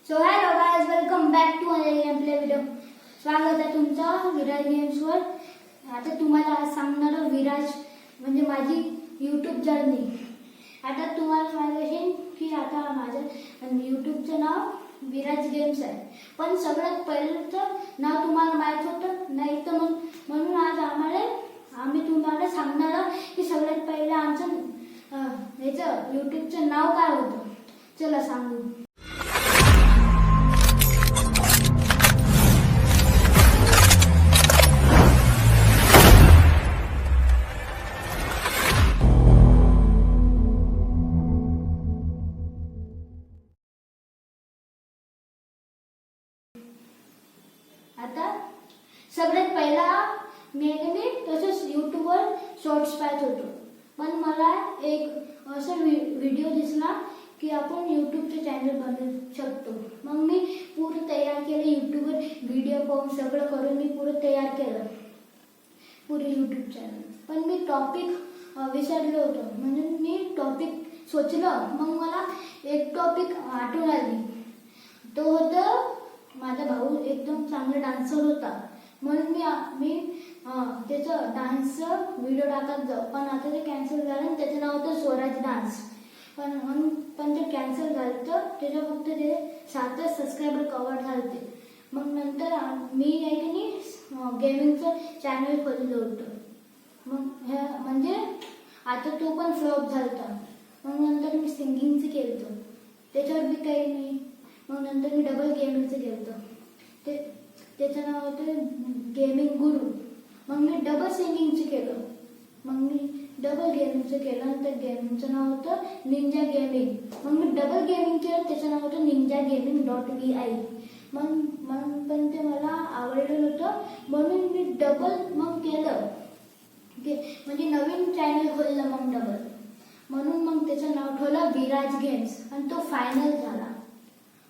So hello guys, welcome back to another game play video. स्वागत आहे तुमचं विराज गेम्सवर. आता तुम्हाला आज सांगणार विराज म्हणजे माझी यूट्यूब जर्नी. आता तुम्हाला सांगायचं असेल की आता माझं यूट्यूबचं नाव विराज गेम्स आहे, पण सगळ्यात पहिलं नाव तुम्हाला माहीत होतं नाही तर म्हणून आज आम्ही तुम्हाला सांगणार की सगळ्यात पहिलं आमचं ह्याचं यूट्यूबचं नाव काय होतं. चला सांगू. आता सगळ्यात पहिला मी तसंच यूट्यूबवर शॉर्ट्स पाहत होतो, पण मला एक असं व्हिडिओ दिसला की आपण यूट्यूबचे चॅनल बनवू शकतो. मग मी पूर्ण तयार केलं, यूट्यूबवर व्हिडिओ पाहून सगळं करून मी पूर्ण तयार केलं पुरे यूट्यूब चॅनल. पण मी टॉपिक विसरलो होतो, म्हणून मी टॉपिक सोचलं. मग मला एक टॉपिक आठवण आली, तो होतं माझा भाऊ एकदम चांगला डान्सर होता, म्हणून मी त्याचं डान्सचं व्हिडिओ टाकत जाऊ. पण आता ते कॅन्सल झालं आणि त्याचं नाव होतं स्वराज डान्स. पण ते कॅन्सल झालं तर त्याच्या फक्त ते 7 सबस्क्रायबर कव्हर झाले. मग नंतर मी गेमिंगचं चॅनल खोललं होतं. मग म्हणजे आता तो पण फ्लॉप झाला. मग नंतर मी सिंगिंगचं केलं होतं, त्याच्यावर बी काही नाही. मग नंतर मी डबल गेमिंगचं केलं होतं, त्याचं नाव होतं गेमिंग गुरु. मग मी डबल सिंगिंगचं केलं. मग मी डबल गेमिंगचं केलं, नंतर गेमिंगचं नाव होतं निंजा गेमिंग. मग मी डबल गेमिंग केलं, त्याचं नाव होतं निंजा गेमिंग.vi. मग पण ते मला आवडलं नव्हतं, म्हणून मी डबल मग केलं, म्हणजे नवीन चॅनल खोललं मग डबल. म्हणून मग त्याचं नाव ठेवलं विराज गेम्स, आणि तो फायनल झाला.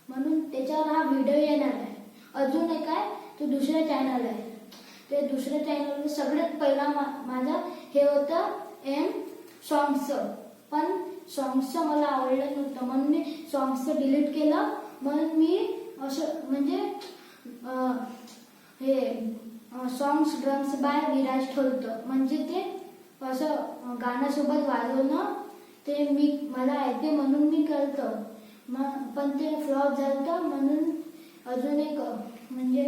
म्हणून त्याच्यावर हा व्हिडिओ येणार आहे. अजून एक आहे, तो दुसरा चॅनल आहे. ते दुसऱ्या चॅनलवर सगळ्यात पहिला माझं हे होतं सॉंग्सचं. पण सॉंग्सचं मला आवडलं नव्हतं, म्हणून मी सॉंग्सचं डिलीट केलं. म्हणून मी असं म्हणजे हे सॉंग्स ड्रम्स बाय विराज ठेवतं, म्हणजे ते असं गाण्यासोबत वाजवणं ते मला येते म्हणून मी करतं. पण ते फ्लॉप झालं, म्हणून अजून एक म्हणजे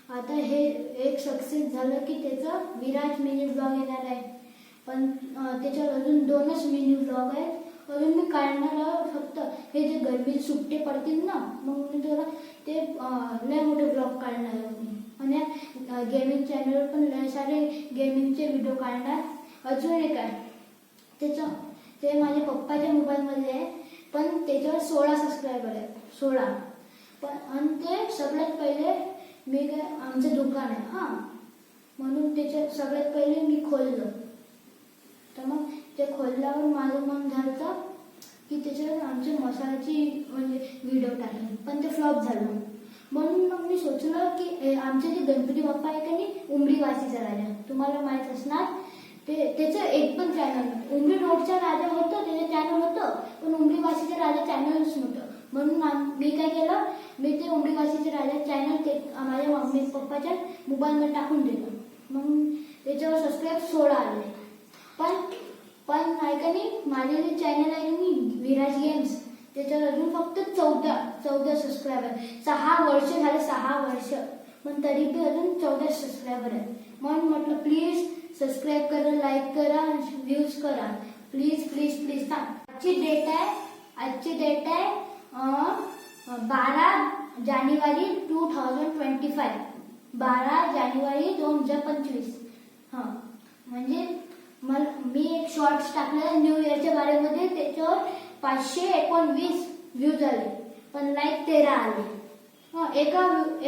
आता हे एक सक्सेस झालं की त्याचं विराज मिनी ब्लॉग येणार आहे. पण त्याच्यावर अजून 2च मिनी ब्लॉग आहेत. अजून मी काढणार फक्त हे जे गरमी सुट्टे पडतील ना, मग मी तुला ते लय मोठे ब्लॉग काढणार मी. आणि गेमिंग चॅनलवर पण लय सारे गेमिंगचे व्हिडिओ काढणार. अजून एक आहे ते माझ्या पप्पाच्या मोबाईलमध्ये आहे, पण त्याच्यावर 16 सबस्क्रायबर आहेत. 16. पण आणि ते सगळ्यात पहिले मी आमचं दुकान आहे म्हणून त्याच्यात सगळ्यात पहिले मी खोललं. तर मग ते खोलल्यावर माझं मन झालं की त्याच्यात आमच्या मसाल्याची म्हणजे व्हिडिओ टाकले, पण ते फ्लॉप झालं. म्हणून मग मी सोचलं की आमचे जे गणपती बाप्पा आहे का नाही, उमरी वासीचा राजा, तुम्हाला माहीत असणार. त्याचं एक पण चॅनल उमरी रोडचा राजा होतं, त्याचं चॅनल होतं, पण उमरी वासीचा राजा चॅनलच नव्हतं. म्हणून मी काय केलं, मी ते उमरी वासीचे राजा चॅनल माझ्या मम्मी पप्पाच्या मोबाईलमध्ये टाकून दिलं. मग त्याच्यावर सबस्क्राईब 16 आले. पण आहे का नाही, माझे जे चॅनल आहे मी विराज गेम्स, त्याच्यावर अजून फक्त 14 सबस्क्रायबर. 6 वर्ष झाले, 6 वर्ष, पण तरी बी अजून 14 सबस्क्रायबर आहे. म्हणून म्हटलं प्लीज सबस्क्राईब करा, लाईक करा, व्ह्यूज करा, प्लीज प्लीज प्लीज. आजची डेट आहे 12 जानेवारी 2025. 12 जानेवारी 2025. म्हणजे मी एक शॉर्ट्स टाकलेला न्यू इयरच्या बारेमध्ये, त्याच्यावर 519 व्ह्यूज आले, पण लाईक 13 आले.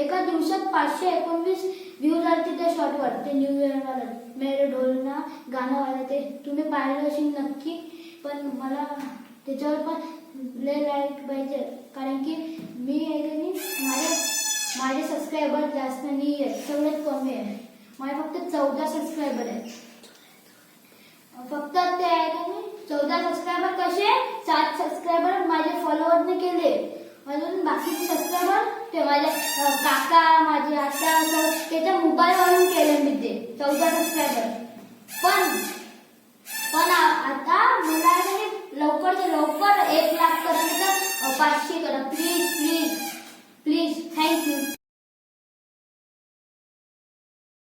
एका दिवसात 519 व्ह्यूज आले त्या शॉर्टवर. ते न्यू इयरवाला मेरे ढोलना गाणं वाला, ते तुम्ही पाहिलं असेल नक्की. पण मला त्याच्यावर पण लय लाईक पाहिजे, कारण की माझे सबस्क्रायबर जास्त नाही आहेत, सगळ्यात कमी आहे. माझे फक्त 14 सबस्क्रायबर आहेत. फक्त ते आहे का नाही 14 सबस्क्रायबर कसे 7 सबस्क्रायबर माझे फॉलोअरने केले, अजून बाकीचे सबस्क्रायबर ते माझे काका माझे आत्या त्याच्या मोबाईलवरून केले मी ते 14 सबस्क्रायबर. पण आता मला लवकर लवकर 1 लाख पर्यंत 500 करा प्लीज प्लीज प्लीज. थँक्यू.